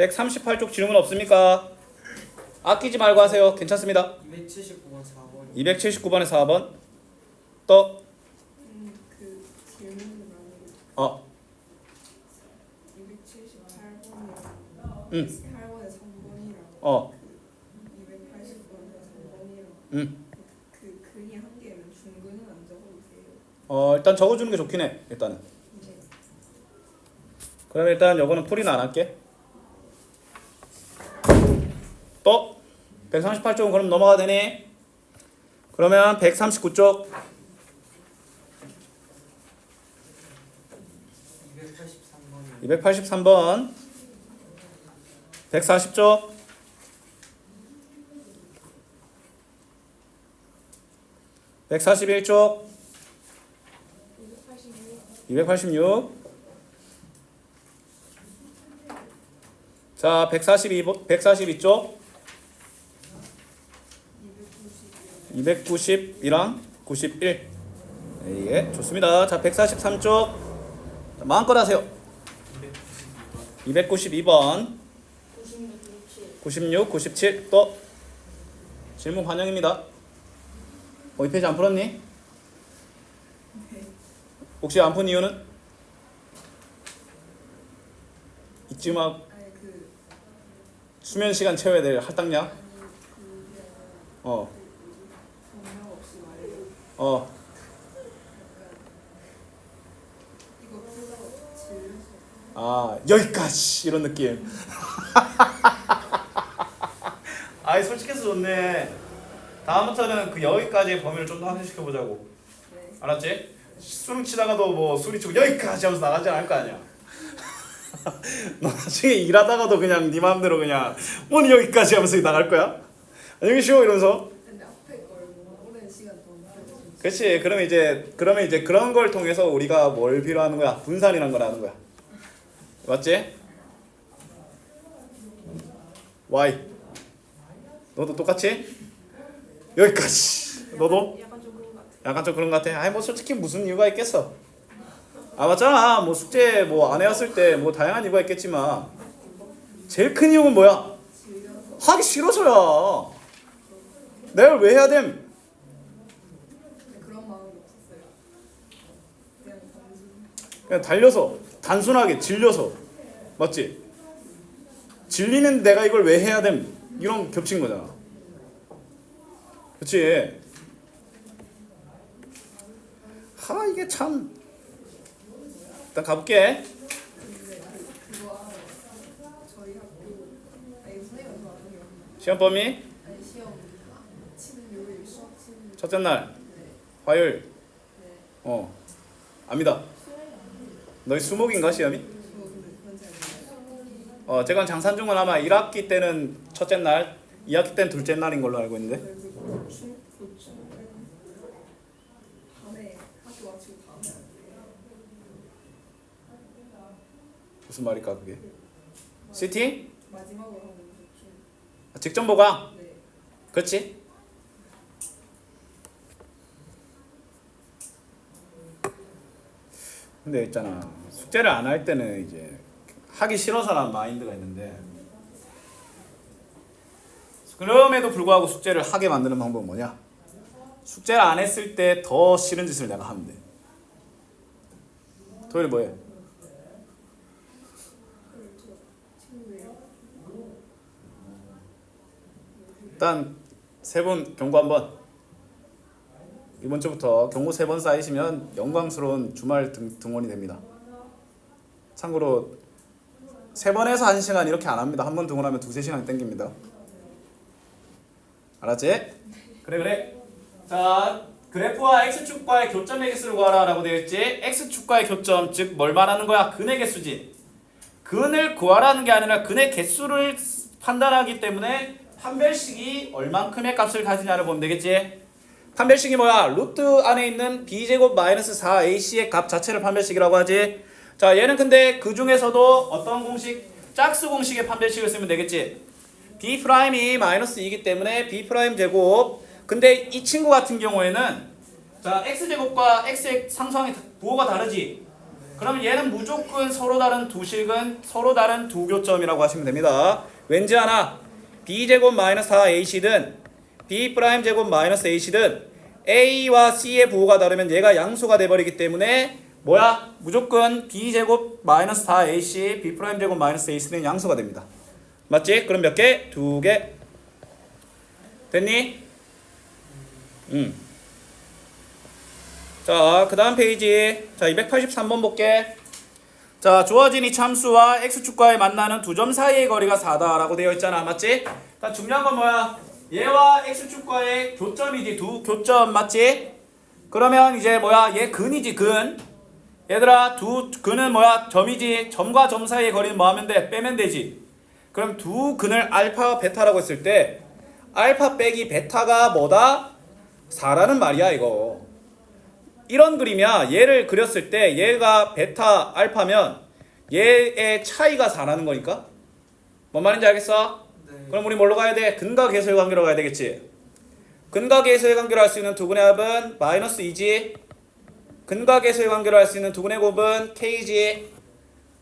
138쪽 질문 없습니까? 아끼지 말고 하세요. 괜찮습니다. 279번 4번. 279번에 4번. 또 그 질문은 아니고 어. 278번이랑 응. 8번에 3번이랑 어. 280번에 3번이랑 응. 그 근이 한 개면 중근은 안 적어주세요. 일단 적어주는 게 좋긴 해. 일단은. 네. 그럼 일단 요거는 풀이는 안 할게. 또 138쪽은 그럼 넘어가 되니? 그러면 139쪽 283번 140쪽 141쪽 286 자 142쪽 290이랑 91 예, 좋습니다. 자 143쪽 마음껏 하세요. 292번 96, 97 또 질문 환영입니다. 이 페이지 안 풀었니? 혹시 안 푼 이유는? 이쯤하고 아니 그 수면 시간 채워야 될 할당량? 아니 그게 어. 정명 없이 말해요. 어. 이거 풀다가 질려서 아, 여기까지 이런 느낌. 아이 솔직해서 좋네. 다음부터는 그 여기까지의 범위를 좀 더 확대시켜 보자고. 네. 알았지? 수능 치다가도 뭐 소리 치고 여기까지 하면서 나가지 않을 거 아니야. 너 나중에 일하다가도 그냥 네 마음대로 그냥 뭐 여기까지 하면서 나갈 거야? 안녕히 쉬워 이러면서. 근데 앞에 걸 오랜 시간 동안 풀어서 그렇지. 그러면 이제 그런 걸 통해서 우리가 뭘 필요하는 거야? 분산이란 걸 하는 거야. 맞지? Y. 너도 똑같이? 여기까지. 너도? 약간 좀 그런 것 같아. 약간 좀 그런 것 같아. 아니 뭐 솔직히 무슨 이유가 있겠어? 아 맞잖아. 뭐 숙제 뭐 안 해왔을 때 뭐 다양한 이유가 있겠지만 제일 큰 이유는 뭐야? 질려서 하기 싫어서야. 내가 왜 해야 됨? 근데 그런 마음이 없었어요. 그냥 단순 그냥 달려서 단순하게 질려서 맞지? 질리는 내가 이걸 왜 해야 됨? 이런 겹친 거잖아. 그치? 하 이게 참. 일단 가볼게. 근데 그거 알아요. 저희 학교 아니 선생님이 좋아하는 게 없나? 시험 범위 아니 시험 치는 요일 수학 치는 첫째 날 네. 화요일. 네. 압니다. 너희 수목인가 시험이? 저 근데 그건 잘 몰라요. 제가 장산중은 아마 1학기 때는 첫째 날, 2학기 때는 둘째 날인 걸로 알고 있는데. 그 고충 밤에 학교 마치고 밤에 무슨 말일까 그게? CT? 마지막으로 하는 고충. 직전 보강. 네. 그렇지? 근데 있잖아 숙제를 안 할 때는 이제 하기 싫어서라는 마인드가 있는데 그럼에도 불구하고 숙제를 하게 만드는 방법은 뭐냐? 숙제를 안 했을 때 더 싫은 짓을 내가 하면 돼. 토요일 뭐해? 친구예요. 일단 세 분 경고 한번. 이번 주부터 경고 3번 쌓이시면 영광스러운 주말 등원이 됩니다. 참고로 3번에서 1시간 이렇게 안 합니다. 한 번 등원하면 2-3시간 땡깁니다. 알았지? 그래. 자, 그래프와 x축과의 교점의 개수를 구하라 라고 되어 있지. x축과의 교점, 즉 뭘 말하는 거야? 근의 개수지. 근을 구하라는 게 아니라 근의 개수를 판단하기 때문에 판별식이 얼만큼의 값을 가지냐를 보면 되겠지. 판별식이 뭐야? 루트 안에 있는 b제곱 마이너스 4ac의 값 자체를 판별식이라고 하지. 자, 얘는 근데 그 중에서도 어떤 공식? 짝수 공식의 판별식을 쓰면 되겠지. b'이 마이너스 2이기 때문에 b' 제곱. 근데 이 친구 같은 경우에는 자, x제곱과 x의 상수항의 부호가 다르지. 그러면 얘는 무조건 서로 다른 두 식은 서로 다른 두 교점이라고 하시면 됩니다. 왠지 하나 b제곱 마이너스 4ac든 b 프라임 제곱 마이너스 ac든 a와 c의 부호가 다르면 얘가 양수가 돼버리기 때문에 뭐야? 무조건 b제곱 마이너스 4ac b 프라임 제곱 마이너스 ac는 양수가 됩니다. 맞지? 그럼 몇 개? 두 개. 됐니? 자, 그 다음 페이지. 자, 283번 볼게. 자, 주어진 이 참수와 x축과에 만나는 두 점 사이의 거리가 4다라고 되어 있잖아. 맞지? 자, 중요한 건 뭐야? 얘와 x축과의 교점이지. 두 교점 맞지? 그러면 이제 뭐야? 얘 근이지, 근. 얘들아, 두 근은 뭐야? 점이지. 점과 점 사이의 거리는 뭐 하면 돼? 빼면 되지. 그럼 두 근을 알파와 베타라고 했을 때 알파 빼기 베타가 뭐다? 4라는 말이야, 이거. 이런 그림이야. 얘를 그렸을 때 얘가 베타 알파면 얘의 차이가 4라는 거니까. 뭔 말인지 알겠어? 네. 그럼 우리 뭘로 가야 돼? 근과 계수의 관계로 가야 되겠지. 근과 계수의 관계로 할 수 있는 두 근의 합은 마이너스 2지. 근과 계수의 관계로 할 수 있는 두 근의 곱은 k지.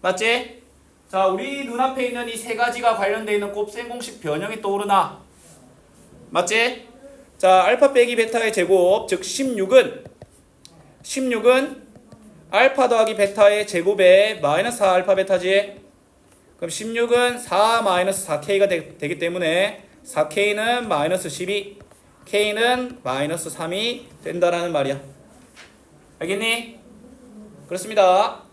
맞지? 자, 우리 눈앞에 있는 이 세 가지가 관련되어 있는 곱셈 공식 변형이 떠오르나? 맞지? 자, 알파 빼기 베타의 제곱, 즉 16은 알파 더하기 베타의 제곱에 마이너스 4 알파 베타지. 그럼 16은 4 마이너스 4k가 되기 때문에 4k는 마이너스 12, k는 마이너스 3이 된다라는 말이야. 알겠니? 그렇습니다.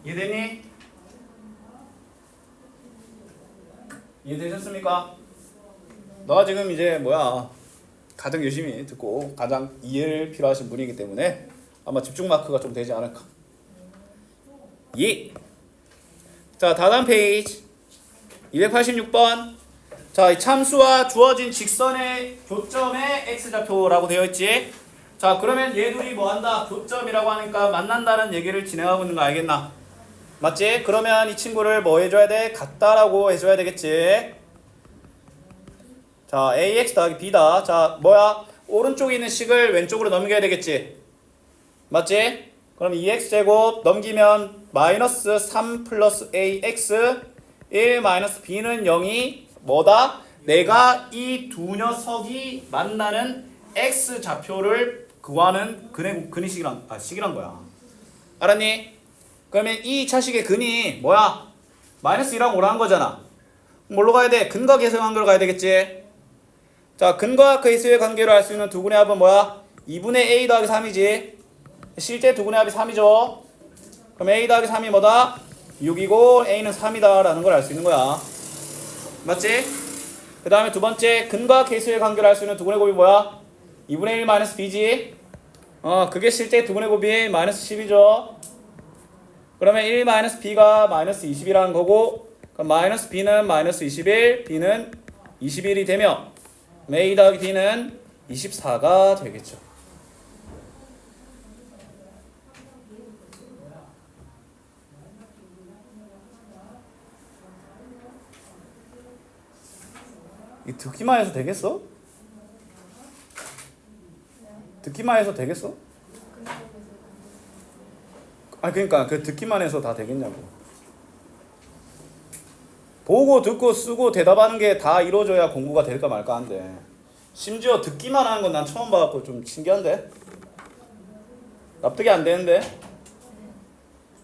이해됐니? 이해되셨습니까? 너가 지금 이제 뭐야 가장 열심히 듣고 가장 이해를 필요하신 분이기 때문에 아마 집중 마크가 좀 되지 않을까. 예. 자, 다음 페이지 286번. 자, 이 참수와 주어진 직선의 교점의 x좌표라고 되어 있지. 자, 그러면 얘들이 뭐 한다? 교점이라고 하니까 만난다는 얘기를 진행하고 있는 거 알겠나? 맞지? 그러면 이 친구를 뭐 해줘야 돼? 같다라고 해줘야 되겠지. 자, ax 더하기 b다. 자, 뭐야? 오른쪽에 있는 식을 왼쪽으로 넘겨야 되겠지. 맞지? 그럼 2x제곱 넘기면 마이너스 3 플러스 ax 1 마이너스 b는 0이 뭐다? 내가 이 두 녀석이 만나는 x좌표를 구하는 근의 식이란 거야. 알았니? 그러면 이 차식의 근이 뭐야? 마이너스 1하고 5라는 거잖아. 뭘로 가야 돼? 근과 계수의 관계로 가야 되겠지. 자, 근과 계수의 관계로 할 수 있는 두 근의 합은 뭐야? 2분의 a 더하기 3이지. 실제 두 근의 합이 3이죠. 그럼 a 더하기 3이 뭐다? 6이고 a는 3이다 라는 걸 알 수 있는 거야. 맞지? 그 다음에 두 번째, 근과 계수의 관계로 할 수 있는 두 근의 곱이 뭐야? 2분의 1 마이너스 b지. 그게 실제 두 근의 곱이 마이너스 10이죠. 그러면 1 마이너스 b가 마이너스 20이라는 거고, 그럼 마이너스 b는 마이너스 21, b는 21이 되며 a 더하기 d는 24가 되겠죠. 이 듣기만 해서 되겠어? 듣기만 해서 되겠어? 아, 그러니까 그 듣기만 해서 다 되겠냐고. 보고 듣고 쓰고 대답하는 게 다 이루어져야 공부가 될까 말까 한데 심지어 듣기만 하는 건 난 처음 봐갖고 좀 신기한데? 납득이 안 되는데?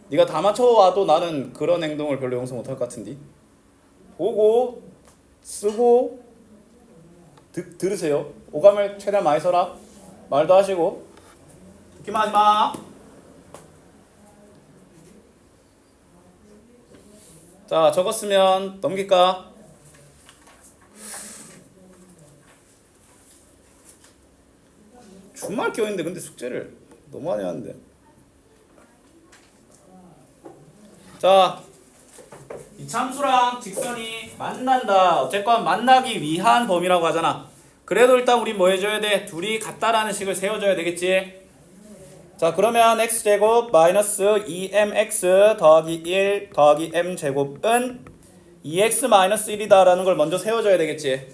네가 다 맞춰와도 나는 그런 행동을 별로 용서 못할 것 같은데? 보고 쓰고 들으세요. 오감을 최대한 많이 써라. 말도 하시고 듣기만 하지 마. 자, 적었으면 넘길까? 주말 껴있는데 근데 숙제를 너무 많이 하는데. 자, 이 참수랑 직선이 만난다. 어쨌건 만나기 위한 범위라고 하잖아. 그래도 일단 우리 뭐 해줘야 돼? 둘이 같다라는 식을 세워줘야 되겠지. 자, 그러면 x제곱 마이너스 2mx 더하기 1 더하기 m제곱은 2x 마이너스 1이다 라는 걸 먼저 세워줘야 되겠지.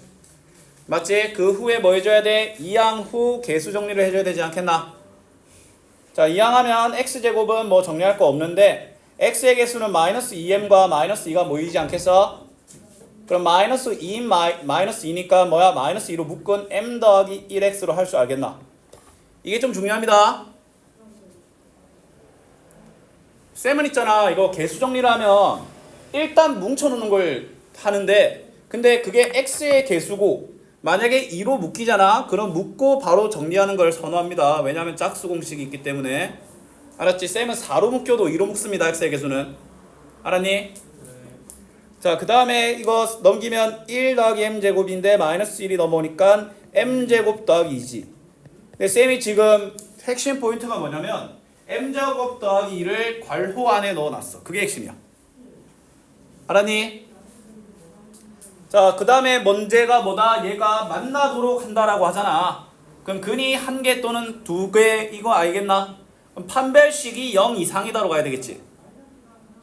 맞지? 그 후에 뭐 해줘야 돼? 이항 후 개수 정리를 해줘야 되지 않겠나? 자, 이항하면 x제곱은 뭐 정리할 거 없는데 x의 개수는 마이너스 2m과 마이너스 2가 모이지 않겠어? 그럼 마이너스 2인 마이너스 2니까 뭐야? 마이너스 2로 묶은 m 더하기 1x로 할 줄 알겠나? 이게 좀 중요합니다. 쌤은 있잖아, 이거 개수 정리를 하면 일단 뭉쳐놓는 걸 하는데 근데 그게 x의 개수고 만약에 2로 묶이잖아. 그럼 묶고 바로 정리하는 걸 선호합니다. 왜냐하면 짝수 공식이 있기 때문에. 알았지? 쌤은 4로 묶여도 2로 묶습니다. x의 개수는. 알았니? 자, 그 다음에 이거 넘기면 1 더하기 m제곱인데 마이너스 1이 넘어오니까 m제곱 더하기 2지. 근데 쌤이 지금 핵심 포인트가 뭐냐면 m제곱 더하기 2를 괄호 안에 넣어놨어. 그게 핵심이야. 알았니? 자, 그 다음에 문제가 뭐다? 얘가 만나도록 한다라고 하잖아. 그럼 근이 1개 또는 2개 이거 알겠나? 그럼 판별식이 0 이상이다로 가야 되겠지.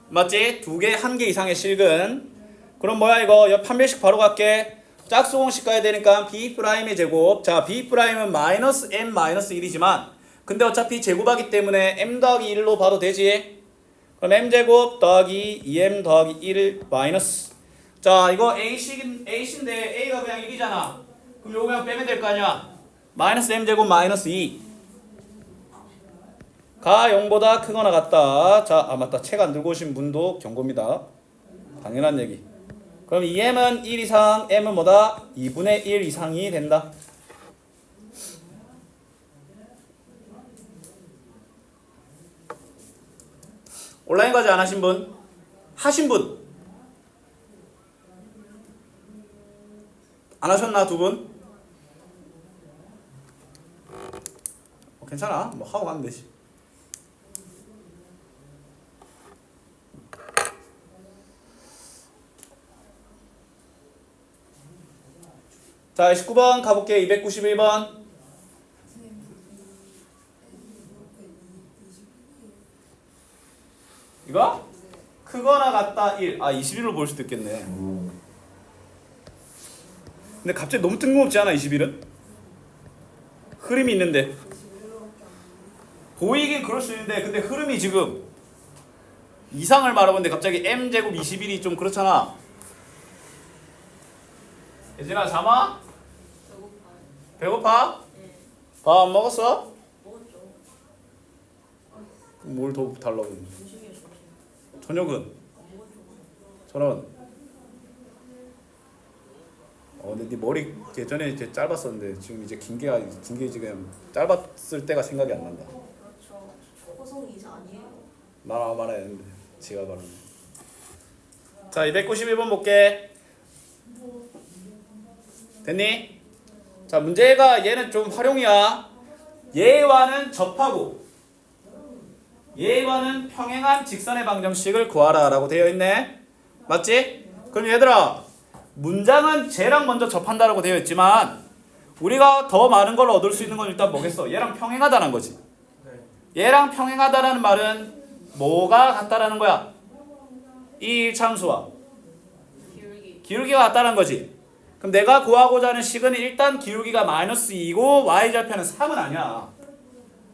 맞지? 2개, 1개 이상의 실근. 그럼 뭐야 이거? 옆 판별식 바로 갈게. 짝수 공식 가야 되니까 b'의 제곱. 자, b'은 마이너스 m 마이너스 1이지만 근데 어차피 제곱하기 때문에 m 더하기 1로 봐도 되지. 그럼 m제곱 더하기 2m 더하기 1 마이너스. 자, 이거 A인데 A가 그냥 1이잖아. 그럼 요거 그냥 빼면 될 거 아니야. 마이너스 m제곱 마이너스 2. 가 0보다 크거나 같다. 자, 아 맞다. 책 안 들고 오신 분도 경고입니다. 당연한 얘기. 그럼 2m은 1 이상, m은 뭐다? 2분의 1 이상이 된다. 온라인 과제 안 하신 분? 하신 분? 안 하셨나 두 분? 괜찮아. 뭐 하고 가면 되지. 자, 19번 가볼게. 291번. 이거? 크거나 같다 1. 아, 21로 볼 수도 있겠네. 근데 갑자기 너무 뜬금없지 않아 21은? 흐름이 있는데 보이긴 그럴 수 있는데 근데 흐름이 지금 이상을 말하고 있는데 갑자기 m제곱 21이 좀 그렇잖아. 예진아 잠아? 배고파? 밥 안 먹었어? 그럼 뭘 더 달라고 했는데? 저녁은? 저런. 근데 네 머리 예전에 이제 짧았었는데 지금 이제 긴 게 지금 짧았을 때가 생각이 안 난다. 그렇죠. 호성 이사 아니에요? 말아야 되는데 지가 말하네. 자, 291번 볼게. 됐니? 자, 문제가 얘는 좀 활용이야. 얘와는 접하고 얘와는 평행한 직선의 방정식을 구하라 라고 되어 있네. 맞지? 그럼 얘들아 문장은 쟤랑 먼저 접한다라고 되어 있지만 우리가 더 많은 걸 얻을 수 있는 건 일단 뭐겠어? 얘랑 평행하다는 거지. 얘랑 평행하다라는 말은 뭐가 같다라는 거야? 이 참수와 기울기가 같다는 거지. 그럼 내가 구하고자 하는 식은 일단 기울기가 마이너스 2고 y절편은 3은 아니야.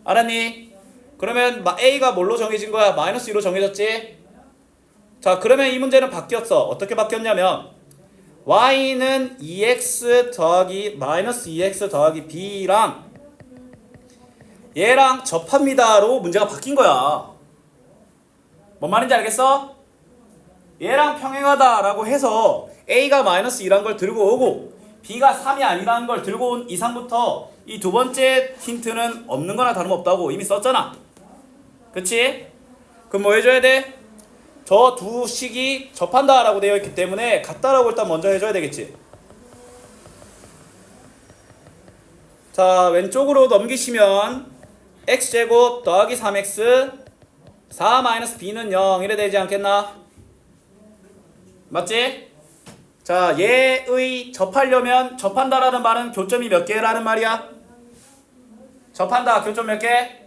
알았니? 그러면 a가 뭘로 정해진 거야? 마이너스 2로 정해졌지? 자, 그러면 이 문제는 바뀌었어. 어떻게 바뀌었냐면 y는 2x 더하기 마이너스 2x 더하기 b랑 얘랑 접합니다로 문제가 바뀐 거야. 뭔 말인지 알겠어? 얘랑 평행하다라고 해서 a가 마이너스 2란 걸 들고 오고 b가 3이 아니라는 걸 들고 온 이상부터 이 두 번째 힌트는 없는 거나 다름없다고 이미 썼잖아. 그치? 그럼 뭐 해줘야 돼? 저 두 식이 접한다라고 되어 있기 때문에 같다라고 일단 먼저 해줘야 되겠지. 자, 왼쪽으로 넘기시면 x제곱 더하기 3x 4-b는 0 이래 되지 않겠나? 맞지? 자, 얘의 접하려면 접한다라는 말은 교점이 몇 개라는 말이야? 접한다 교점 몇 개?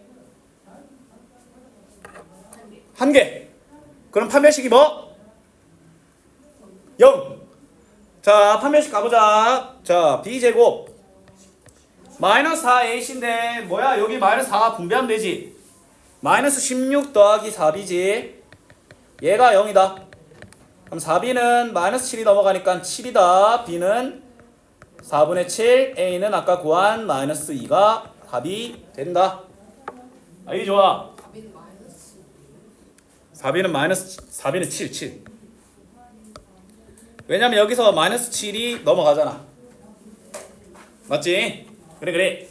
1개. 그럼 판별식이 뭐? 0. 자, 판별식 가보자. 자, b제곱 마이너스 4ac인데 뭐야? 여기 마이너스 4 분배하면 되지. 마이너스 16 더하기 4b지. 얘가 0이다. 그럼 4b는 마이너스 7이 넘어가니까 7이다. b는 4분의 7, a는 아까 구한 마이너스 2가 답이 된다. 아이 좋아. 답인 마이너스 4b는 7. 왜냐면 여기서 마이너스 7이 넘어가잖아. 맞지? 그래.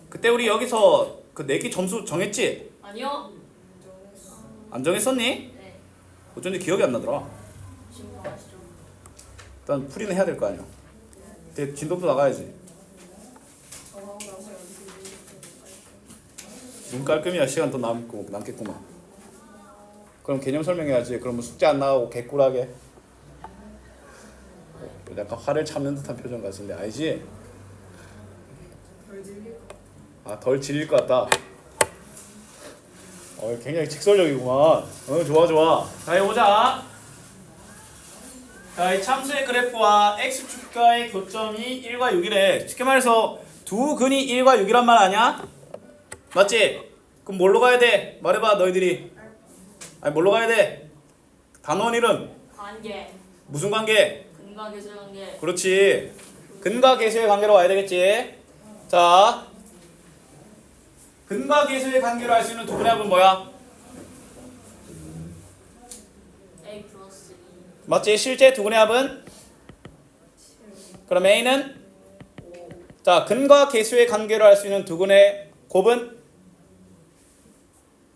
그때 우리 여기서 그 내기 점수 정했지? 아니요. 안 정했었니? 네. 어쩐지 기억이 안 나더라. 지금 아시죠? 일단 풀이는 해야 될 거 아니야. 근데 진도도 나가야지. 정하고 나서 연습을 눈 깔끔이야. 시간 더 남겠구만. 그럼 개념 설명해야지. 그러면 숙제 안 나가고 개꿀하게. 약간 화를 참는 듯한 표정 같은데 아니지? 덜 즐길 거. 아, 덜 질릴 것 같다. 굉장히 직설적이구만. 좋아. 자, 이거 보자. 자, 이 참수의 그래프와 x축과의 교점이 1과 6이래. 쉽게 말해서 두 근이 1과 6이란 말 아니야? 맞지? 그럼 뭘로 가야 돼? 말해봐, 너희들이. 아니, 뭘로 가야 돼? 단원 이름. 관계. 무슨 관계? 근과 계수의 관계. 그렇지. 근과 계수의 관계로 와야 되겠지. 자, 근과 계수의 관계로 알 수 있는 두 분의 합은 뭐야? A 플러스 2. 맞지? 실제 두 분의 합은? 그럼 A는? 자, 근과 계수의 관계로 알 수 있는 두 분의 곱은?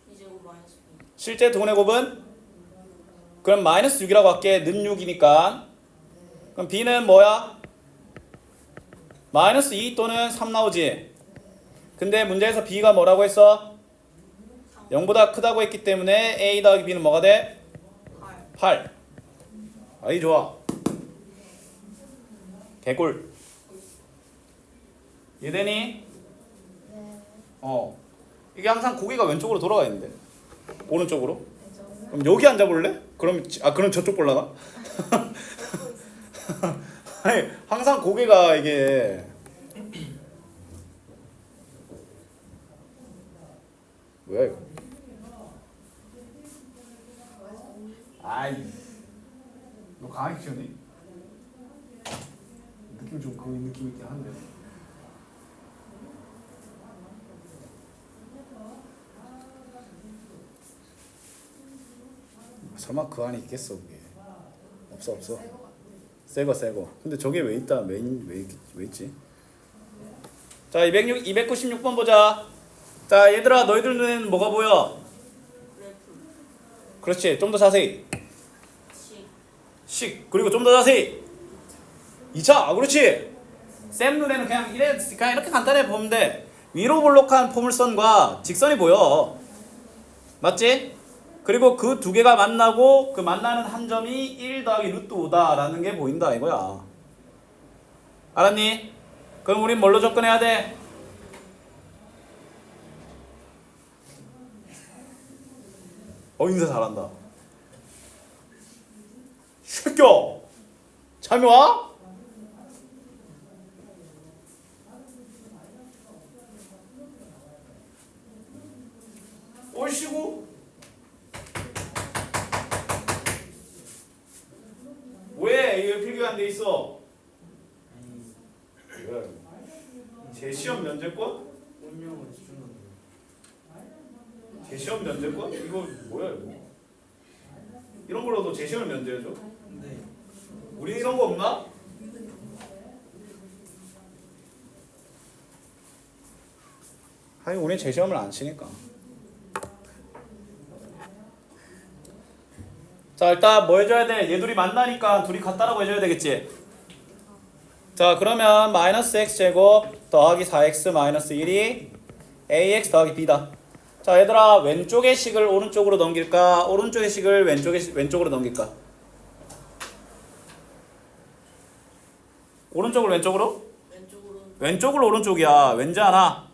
B제곱 마이너스 B. 실제 두 분의 곱은? 그럼 마이너스 6이라고 할게. 는 6이니까. 그럼 B는 뭐야? 마이너스 2 또는 3 나오지? 근데 문제에서 B가 뭐라고 했어? 0보다 크다고 했기 때문에 A 더하기 B는 뭐가 돼? 8. 아이 좋아. 개꿀. 이해되니? 이게 항상 고개가 왼쪽으로 돌아가 있는데 오른쪽으로? 그럼 여기 앉아볼래? 그럼 저쪽 볼라나? 아니 항상 고개가 이게 뭐야 이거? 아이 너 강하게 키우니? 느낌 좀 그 느낌 있긴 한데. 설마 그 안에 있겠어 그게? 없어. 새거. 근데 저게 왜 있다? 왜 있지? 자, 296번 보자. 자, 얘들아, 너희들 눈에는 뭐가 보여? 그래프. 그렇지. 좀 더 자세히. 식. 그리고 좀 더 자세히. 2차. 그렇지. 쌤 눈에는 그냥 이렇게 간단해 보면 돼. 위로 볼록한 포물선과 직선이 보여. 맞지? 그리고 그 두 개가 만나고 그 만나는 한 점이 1 더하기 루트 5다라는 게 보인다 이거야. 알았니? 그럼 우린 뭘로 접근해야 돼? 인사 잘한다. 새끼야! 잠이 와? 얼씨구? 왜 이거 필기가 안 돼 있어? 제 시험 면제권? 제 시험 면제권? 이거 뭐야 이거? 이런 걸로도 제 시험을 면제해줘? 우리 이런 거 없나? 아니 우리 제 시험을 안 치니까. 자 일단 뭐 해줘야 돼? 얘 둘이 만나니까 둘이 같다라고 해줘야 되겠지? 자 그러면 마이너스 x제곱 더하기 4x 마이너스 1이 ax 더하기 b다. 자 얘들아 왼쪽의 식을 오른쪽으로 넘길까? 오른쪽의 식을 왼쪽으로 넘길까? 오른쪽을 왼쪽으로? 왼쪽을 오른쪽이야. 왠지 아나?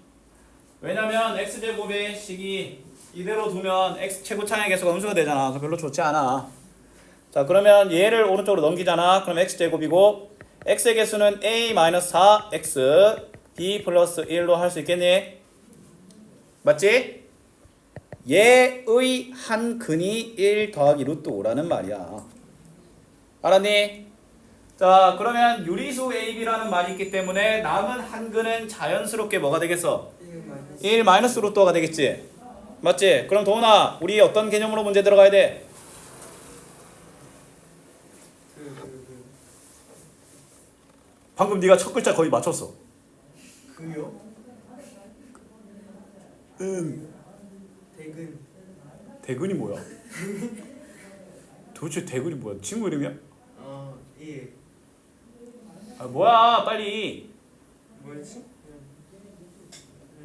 왜냐면 x제곱의 식이 이대로 두면 x 최고차의 개수가 음수가 되잖아. 그래서 별로 좋지 않아. 자 그러면 얘를 오른쪽으로 넘기잖아. 그럼 x제곱이고 x의 개수는 a-4x b 플러스 1로 할 수 있겠니? 맞지? 얘의 한 근이 1 더하기 루트 5라는 말이야. 알았니? 자 그러면 유리수 AB라는 말이 있기 때문에 남은 한 근은 자연스럽게 뭐가 되겠어? 1 마이너스 루트 5가 되겠지? 맞지? 그럼 도훈아 우리 어떤 개념으로 문제 들어가야 돼? 방금 네가 첫 글자 거의 맞췄어. 그요? 대근. 대근이 뭐야? 도대체 대근이 뭐야? 친구 이름이야? 예. 아 뭐야 빨리. 뭐였지?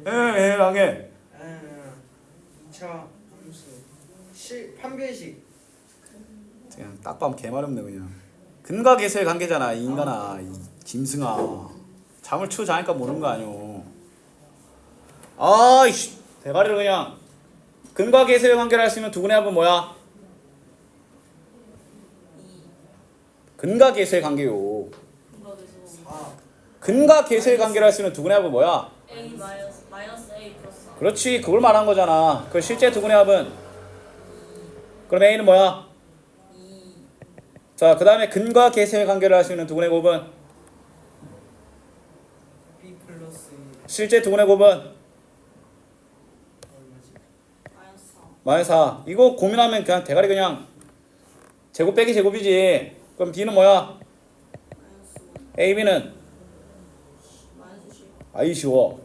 해랑해. 2차 함수 판별식. 그냥 딱 봐면 개말없네 그냥. 근과 계수의 관계잖아 이 인간아. 이 짐승아. 잠을 치고 자니까 모르는 거 아니오. 아이씨 대가리를 그냥. 근과 계수의 관계를 할 수 있는 두 분의 합은 뭐야? 근과 계수의 관계요. 근거에서 4. 근과 계수의 관계를 할 수 있는 두 분의 합은 뭐야? A 마이너스 A 플러스 4. 그렇지 그걸 말한 거잖아. 그 실제 두 분의 합은 그럼 A는 뭐야? 2. 자 그 다음에 근과 계수의 관계를 할 수 있는 두 분의 곱은 B 플러스 실제 두 분의 곱은 얼마지? 마이너스 4. 마이너스 4. 이거 고민하면 그냥 대가리 그냥 제곱 빼기 제곱이지. 그럼 B는 뭐야? 마이너스 5. AB는 마이너스 10. 아이 쉬워.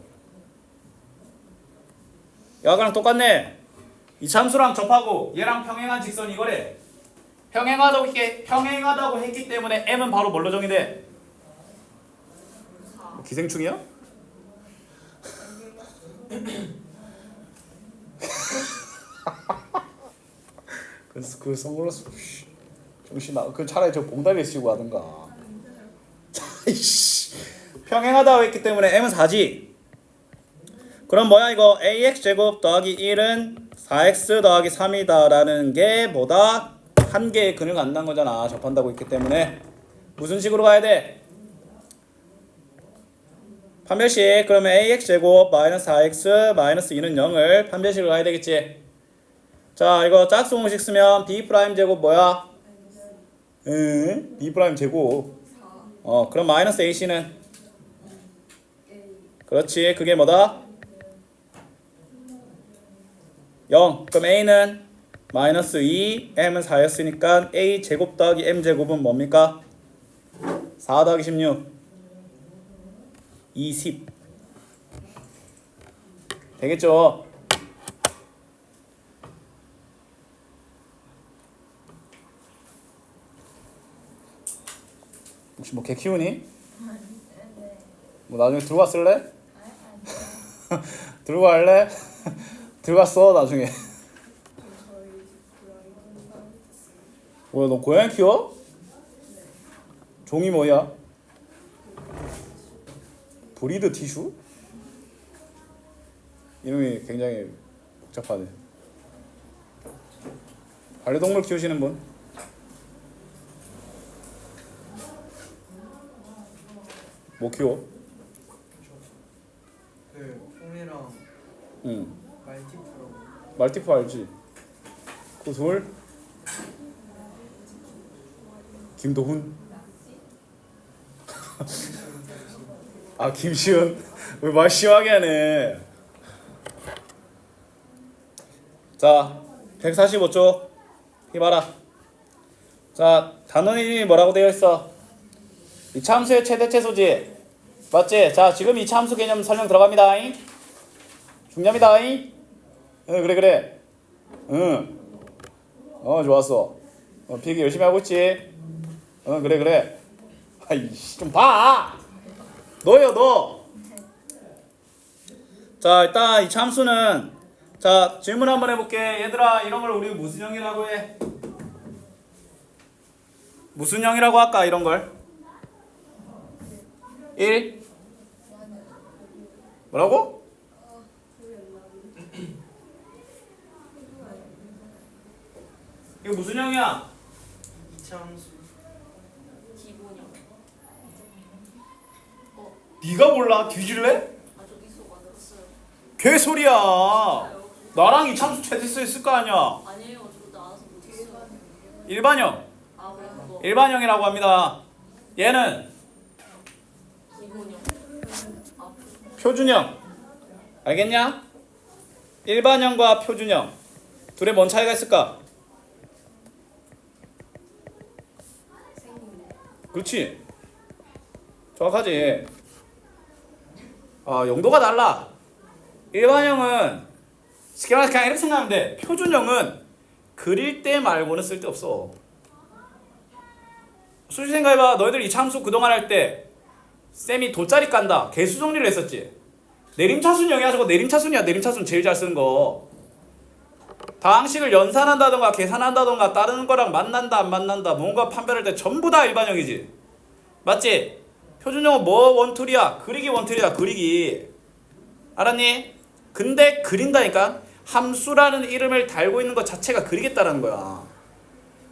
야가랑 똑같네. 이 참수랑 접하고 얘랑 평행한 직선이 이거래. 평행하다고 했기 때문에 M은 바로 뭘로 정의돼? 4. 기생충이야? 그 선글라스 정신 나. 그 차라리 저 봉다리에 씌우고 하든가. 이씨. 평행하다고 했기 때문에 M은 4지. 그럼 뭐야 이거 ax 제곱 더하기 1은 4x 더하기 3이다 라는 게 뭐다? 한 개의 근을 갖는다는 거잖아. 접한다고 했기 때문에 무슨 식으로 가야 돼? 판별식. 그러면 ax 제곱 마이너스 4x 마이너스 2는 0을 판별식으로 가야 되겠지. 자 이거 짝수 공식 쓰면 b 프라임 제곱 뭐야? b 프라임 제곱. 그럼 마이너스 ac는 그렇지 그게 뭐다? 0. 그럼 a는 마이너스 2, m은 4였으니까 a 제곱 더하기 m 제곱은 뭡니까? 4 더하기 16 20 되겠죠? 혹시 뭐 개 키우니? 뭐 나중에 들고 왔을래? 들고 갈래? 들어갔어 나중에. 뭐야 너 고양이 키워? 종이 뭐야? 브리드 티슈? 이름이 굉장히 복잡하네. 반려동물 키우시는 분? 뭐 키워? 그 폼이랑 응. 말티프라고. 말티프 알지? 그 돌? 김도훈? 아 김시은? 왜 말 심하게 하네. 자 145쪽 해봐라. 자 단원 이름이 뭐라고 되어 있어? 이 참수의 최대최소지 맞지? 자 지금 이 참수 개념 설명 들어갑니다. 중요합니다. 그래 응. 좋았어. 필기 열심히 하고 있지. 그래 아이씨 좀 봐. 너요 너. 자 일단 이 참수는 자 질문 한번 해볼게. 얘들아 이런 걸 우리 무슨 형이라고 해? 무슨 형이라고 할까 이런 걸? 1 뭐라고? 이거 무슨 형이야? 2차 함수. 기본형. 네가 몰라? 뒤질래? 아 저기 수 만들었어요. 개소리야. 나랑 이참수 최대수 있을 거 아니야. 아니에요. 저도 나와서 못했어요. 일반형. 아 그래 그거. 일반형이라고 합니다. 얘는 기본형. 아 표준형. 알겠냐? 일반형과 표준형. 둘의 뭔 차이가 있을까? 그렇지. 정확하지. 용도가 달라. 일반형은 쉽게 말해서 그냥 이렇게 생각하면 돼. 표준형은 그릴 때 말고는 쓸데없어. 솔직히 생각해봐. 너희들 이 함수 그동안 할 때 쌤이 돗자리 깐다 개수 정리를 했었지. 내림차순형이야. 저거 내림차순이야. 내림차순 제일 잘 쓰는 거. 다항식을 연산한다던가 계산한다던가 다른 거랑 만난다 안 만난다 뭔가 판별할 때 전부 다 일반형이지. 맞지? 표준형은 뭐 원툴이야? 그리기 원툴이야. 그리기. 알았니? 근데 그린다니까? 함수라는 이름을 달고 있는 것 자체가 그리겠다라는 거야.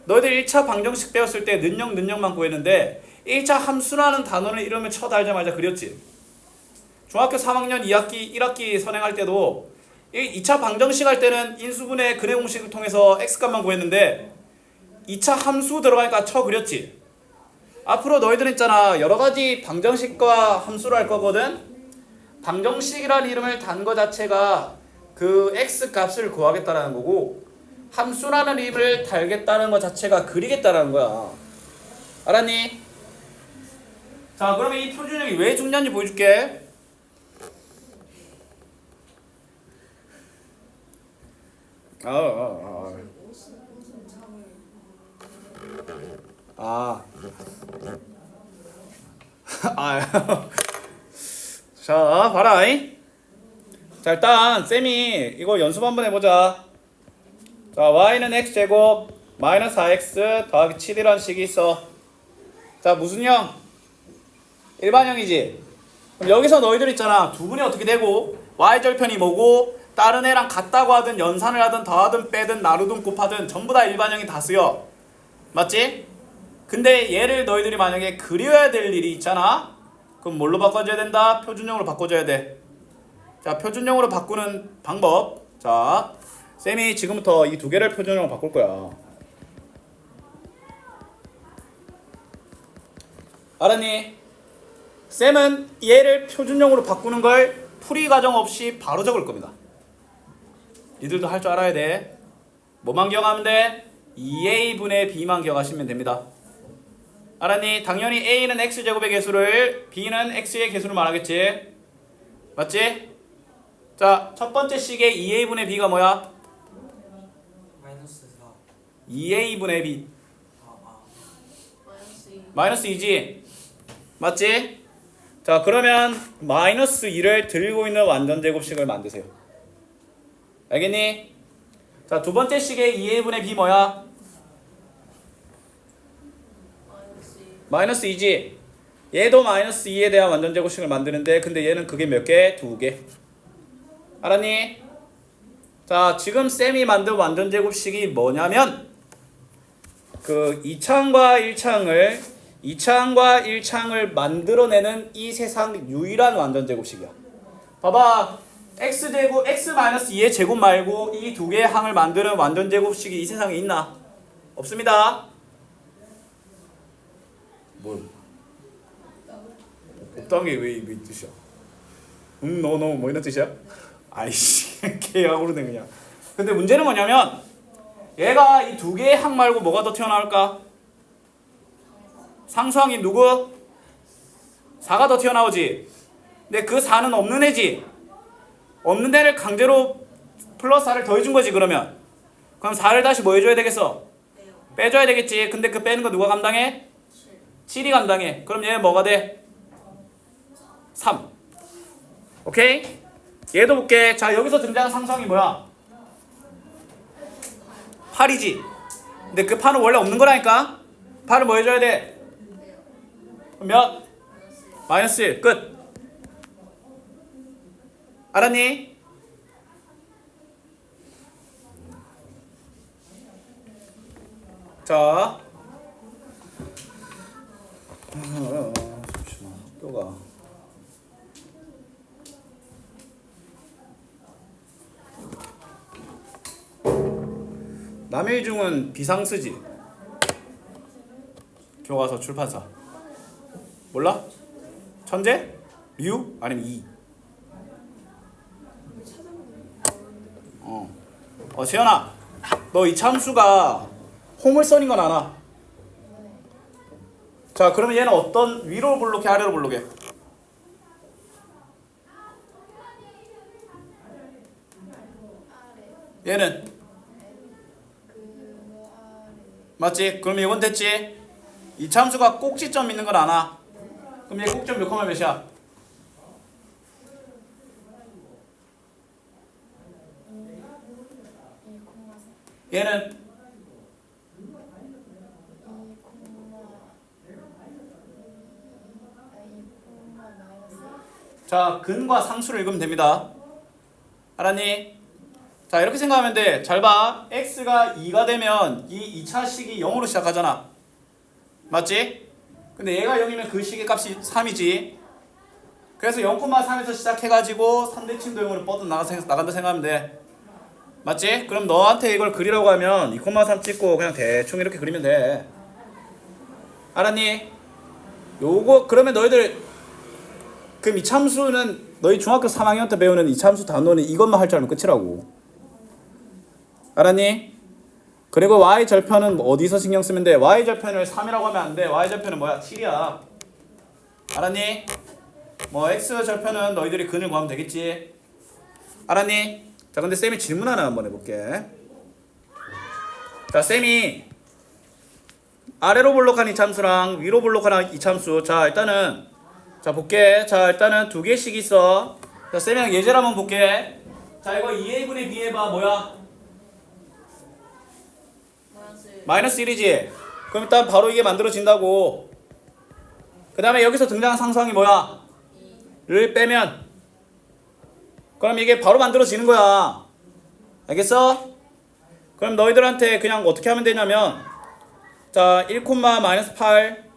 너희들 1차 방정식 배웠을 때 능력만 구했는데 1차 함수라는 단어는 이름을 쳐달자마자 그렸지. 중학교 3학년 2학기 1학기 선행할 때도 2차 방정식 할 때는 인수분해 근해 공식을 통해서 x값만 구했는데 2차 함수 들어가니까 쳐 그렸지. 앞으로 너희들은 있잖아 여러 가지 방정식과 함수를 할 거거든. 방정식이라는 이름을 단 거 자체가 그 x값을 구하겠다라는 거고 함수라는 이름을 달겠다는 거 자체가 그리겠다라는 거야. 알았니? 자 그러면 이 표준형이 왜 중요한지 보여줄게. 자, 봐라. 자, 일단 쌤이 이거 연습 한번 해보자. 자, y는 x제곱 마이너스 4x 더하기 7이라는 식이 있어. 자, 무슨 형? 일반형이지. 그럼 여기서 너희들 있잖아. 두 분이 어떻게 되고 y절편이 뭐고 다른 애랑 같다고 하든 연산을 하든 더하든 빼든 나누든 곱하든 전부 다 일반형이 다 쓰여. 맞지? 근데 얘를 너희들이 만약에 그려야 될 일이 있잖아. 그럼 뭘로 바꿔줘야 된다? 표준형으로 바꿔줘야 돼. 자, 표준형으로 바꾸는 방법. 자, 쌤이 지금부터 이 두 개를 표준형으로 바꿀 거야. 알았니? 쌤은 얘를 표준형으로 바꾸는 걸 풀이 과정 없이 바로 적을 겁니다. 니들도 할 줄 알아야 돼. 뭐만 기억하면 돼? 2a분의 b만 기억하시면 됩니다. 알았니? 당연히 a는 x제곱의 개수를 b는 x의 개수를 말하겠지. 맞지? 자, 첫 번째 식의 2a분의 b가 뭐야? 마이너스 4. 2a분의 b 마이너스 2. 마이너스 2지? 맞지? 자, 그러면 마이너스 2를 들고 있는 완전제곱식을 만드세요. 알겠니? 자, 두 번째 식의 2a분의 b 뭐야? 마이너스 2지? 얘도 마이너스 2에 대한 완전제곱식을 만드는데 근데 얘는 그게 몇 개? 두 개. 알았니? 자, 지금 쌤이 만든 완전제곱식이 뭐냐면 그 2차항과 1차항을 만들어내는 이 세상 유일한 완전제곱식이야. 봐봐. x제곱, x-2의 제곱 말고 이 두 개의 항을 만드는 완전제곱식이 이 세상에 있나? 없습니다. 뭘? 없다는 게 왜 뜻이야? 너 뭐 이런 뜻이야? 아이씨 개야구르네 그냥. 근데 문제는 뭐냐면 얘가 이 두 개의 항 말고 뭐가 더 튀어나올까? 상수항이 누구? 4가 더 튀어나오지. 근데 그 4는 없는 애지. 없는 애를 강제로 플러스 4를 더해준 거지. 그러면 그럼 4를 다시 뭐 해줘야 되겠어? 빼줘야 되겠지. 근데 그 빼는 거 누가 감당해? 7이 감당해. 그럼 얘 뭐가 돼? 3. 오케이? 얘도 볼게. 자, 여기서 등장한 상수항이 뭐야? 8이지. 근데 그 8은 원래 없는 거라니까. 8을 뭐 해줘야 돼? 몇? 마이너스 1. 끝. 알았니? 자, 남일중은 비상쓰지. 교과서 출판사. 몰라? 천재? 류? 아니면 이? 세연아, 너 이 참수가 호물선인 건 아나? 자, 그러면 얘는 어떤 위로 볼록해, 아래로 볼록해? 얘는 맞지? 그럼 이건 됐지? 이 참수가 꼭지점 있는 건 아나? 그럼 얘 꼭지점 몇 콤마 몇이야? 얘는 자, 근과 상수를 읽으면 됩니다. 알았니? 자, 이렇게 생각하면 돼. 잘 봐. x가 2가 되면 이 2차 식이 0으로 시작하잖아. 맞지? 근데 얘가 0이면 그 식의 값이 3이지. 그래서 0,3에서 시작해가지고 3대칭 도형으로 뻗어나간다 생각하면 돼. 맞지? 그럼 너한테 이걸 그리라고 하면 2,3 찍고 그냥 대충 이렇게 그리면 돼. 알았니? 요거 그러면 너희들 그럼 이 참수는 너희 중학교 3학년 때 배우는 이 참수 단원이 이것만 할 줄 알면 끝이라고. 알았니? 그리고 y절편은 어디서 신경 쓰면 돼? y절편을 3이라고 하면 안 돼. y절편은 뭐야? 7이야. 알았니? 뭐 x절편은 너희들이 근을 구하면 되겠지. 알았니? 자, 근데 쌤이 질문 하나 한번 해볼게. 자, 쌤이 아래로 볼록한 이 참수랑 위로 볼록한 이 참수. 자, 일단은 자 볼게. 자, 일단은 두 개씩 있어. 자, 쌤이랑 예제를 한번 볼게. 자, 이거 2a분의 b 해봐. 뭐야? 마이너스 1이지. 그럼 일단 바로 이게 만들어진다고. 그 다음에 여기서 등장한 상수항이 뭐야? 를 빼면 그럼 이게 바로 만들어지는 거야. 알겠어? 그럼 너희들한테 그냥 어떻게 하면 되냐면 자 1,-8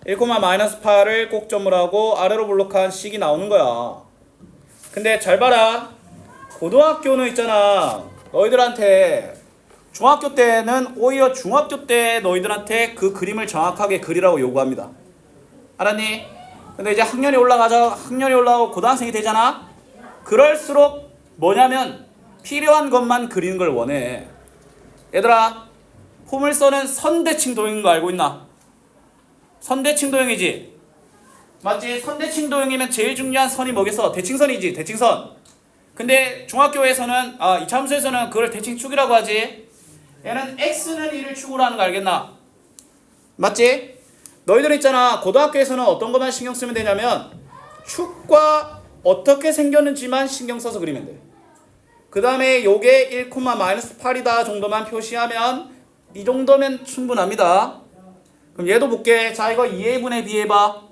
1,-8을 꼭점을 하고 아래로 볼록한 식이 나오는 거야. 근데 잘 봐라. 고등학교는 있잖아. 너희들한테 중학교 때는 오히려 중학교 때 너희들한테 그 그림을 정확하게 그리라고 요구합니다. 알았니? 근데 이제 학년이 올라가고 고등학생이 되잖아. 그럴수록 뭐냐면 필요한 것만 그리는 걸 원해. 얘들아, 포물선은 선대칭 도형인 거 알고 있나? 선대칭 도형이지. 맞지? 선대칭 도형이면 제일 중요한 선이 뭐겠어? 대칭선이지. 대칭선. 근데 중학교에서는 이 참수에서는 그걸 대칭축이라고 하지. 얘는 x는 1을 축으로 하는 거 알겠나? 맞지? 너희들 있잖아. 고등학교에서는 어떤 것만 신경 쓰면 되냐면 축과 어떻게 생겼는지만 신경 써서 그리면 돼. 그 다음에 요게 1,-8이다 정도만 표시하면 이 정도면 충분합니다. 그럼 얘도 볼게. 자, 이거 2a분의 b 해봐.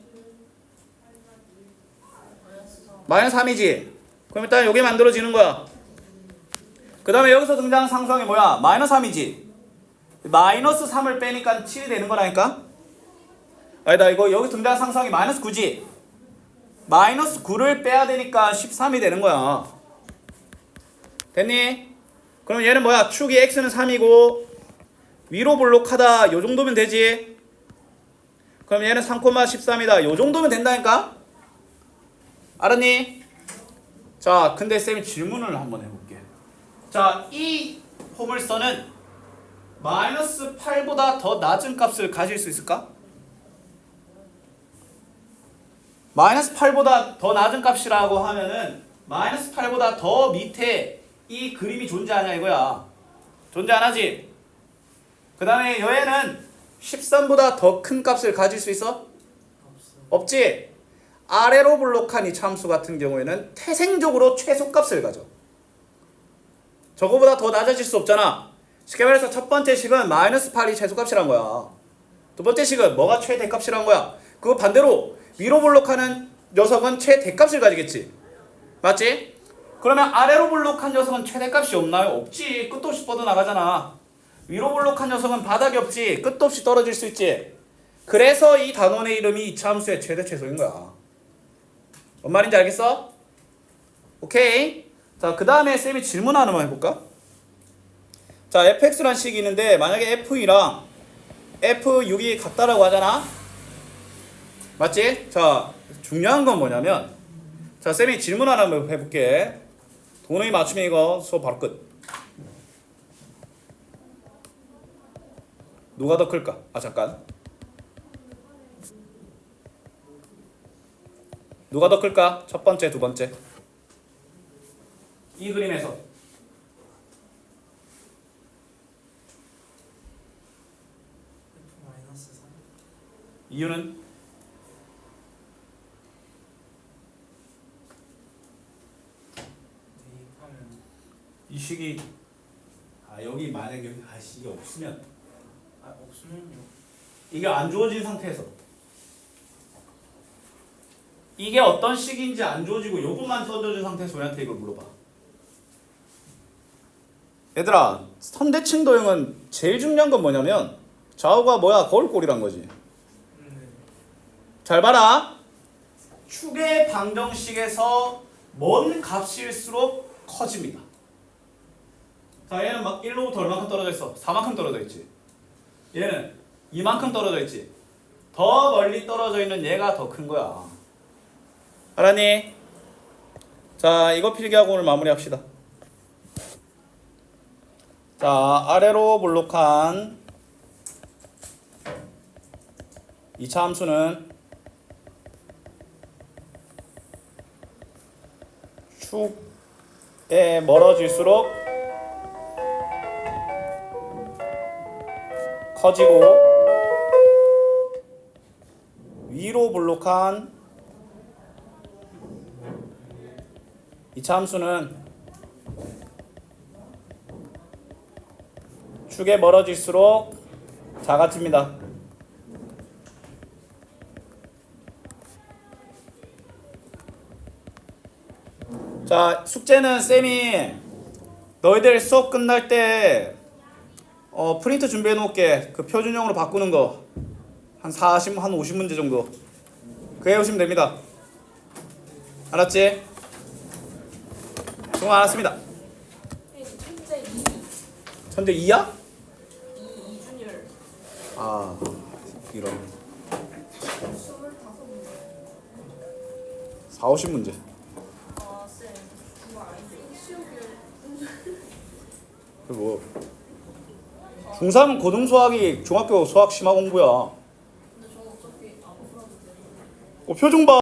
마이너스 3이지. 그럼 일단 요게 만들어지는 거야. 그 다음에 여기서 등장한 상수항이 뭐야? 마이너스 3이지. 마이너스 3을 빼니까 7이 되는 거라니까? 아니다, 이거 여기 등장한 상수항이 마이너스 9지. 마이너스 9를 빼야 되니까 13이 되는 거야. 됐니? 그럼 얘는 뭐야? 축이 x는 3이고 위로 볼록하다. 요 정도면 되지. 그럼 얘는 3,13이다. 요 정도면 된다니까? 알았니? 자, 근데 쌤이 질문을 한번 해볼게. 자, 이 포물선은 마이너스 8보다 더 낮은 값을 가질 수 있을까? 마이너스 8보다 더 낮은 값이라고 하면은 마이너스 8보다 더 밑에 이 그림이 존재하냐 이거야. 존재 안 하지? 그 다음에 얘는 13보다 더 큰 값을 가질 수 있어? 없지? 아래로 볼록한 이 참수 같은 경우에는 태생적으로 최소값을 가져. 저거보다 더 낮아질 수 없잖아. 쉽게 말해서 첫 번째 식은 마이너스 8이 최소값이란 거야. 두 번째 식은 뭐가 최대값이란 거야. 그거 반대로 위로 볼록하는 녀석은 최대값을 가지겠지. 맞지? 그러면 아래로 볼록한 녀석은 최대값이 없나요? 없지. 끝도 없이 뻗어나가잖아. 위로 볼록한 녀석은 바닥이 없지. 끝도 없이 떨어질 수 있지. 그래서 이 단원의 이름이 이차함수의 최대 최소인 거야. 뭔 말인지 알겠어? 오케이. 자, 그 다음에 쌤이 질문 하나만 해볼까? 자, fx란 식이 있는데 만약에 f2랑 f6이 같다라고 하잖아. 맞지? 자, 중요한 건 뭐냐면 자, 쌤이 질문 하나 한번 해볼게. 도너이 맞추면 이거 수업 바로 끝. 누가 더 클까? 아, 잠깐. 누가 더 클까? 첫 번째, 두 번째. 이 그림에서. F 마이너스 3. 이유는? 대입하면 이 식이 여기 만약에 이게 없으면 없으면요. 이게 안 주어진 상태에서 이게 어떤 식인지 안 주어지고 요것만 던져준 상태에서 우리한테 이걸 물어봐. 얘들아, 선대칭 도형은 제일 중요한 건 뭐냐면 좌우가 뭐야? 거울꼴이란 거지. 잘 봐라. 축의 방정식에서 먼 값일수록 커집니다. 자, 얘는 막 1로부터 얼마큼 떨어져 있어? 4만큼 떨어져 있지. 얘는 이만큼 떨어져 있지. 더 멀리 떨어져 있는 얘가 더 큰 거야. 알았니? 자, 이거 필기하고 오늘 마무리합시다. 자, 아래로 볼록한 2차 함수는 축에 멀어질수록 커지고 위로 볼록한 2차 함수는 축에 멀어질수록 작아집니다. 자, 숙제는 쌤이 너희들 수업 끝날 때 프린트 준비해 놓을게. 그 표준형으로 바꾸는 거 한 40, 한 50문제 정도 그거 해오시면 됩니다. 알았지? 수고 많았습니다. 천재 2. 천재 2야? 이준열. 아, 이런 25문제. 4, 50문제. 아, 쌤. 그거 아닌데. 시험을. 그 뭐 중3 고등수학이 중학교 수학 심화 공부야. 근데 저는 어차피 안 풀어도 돼요. 표정 봐.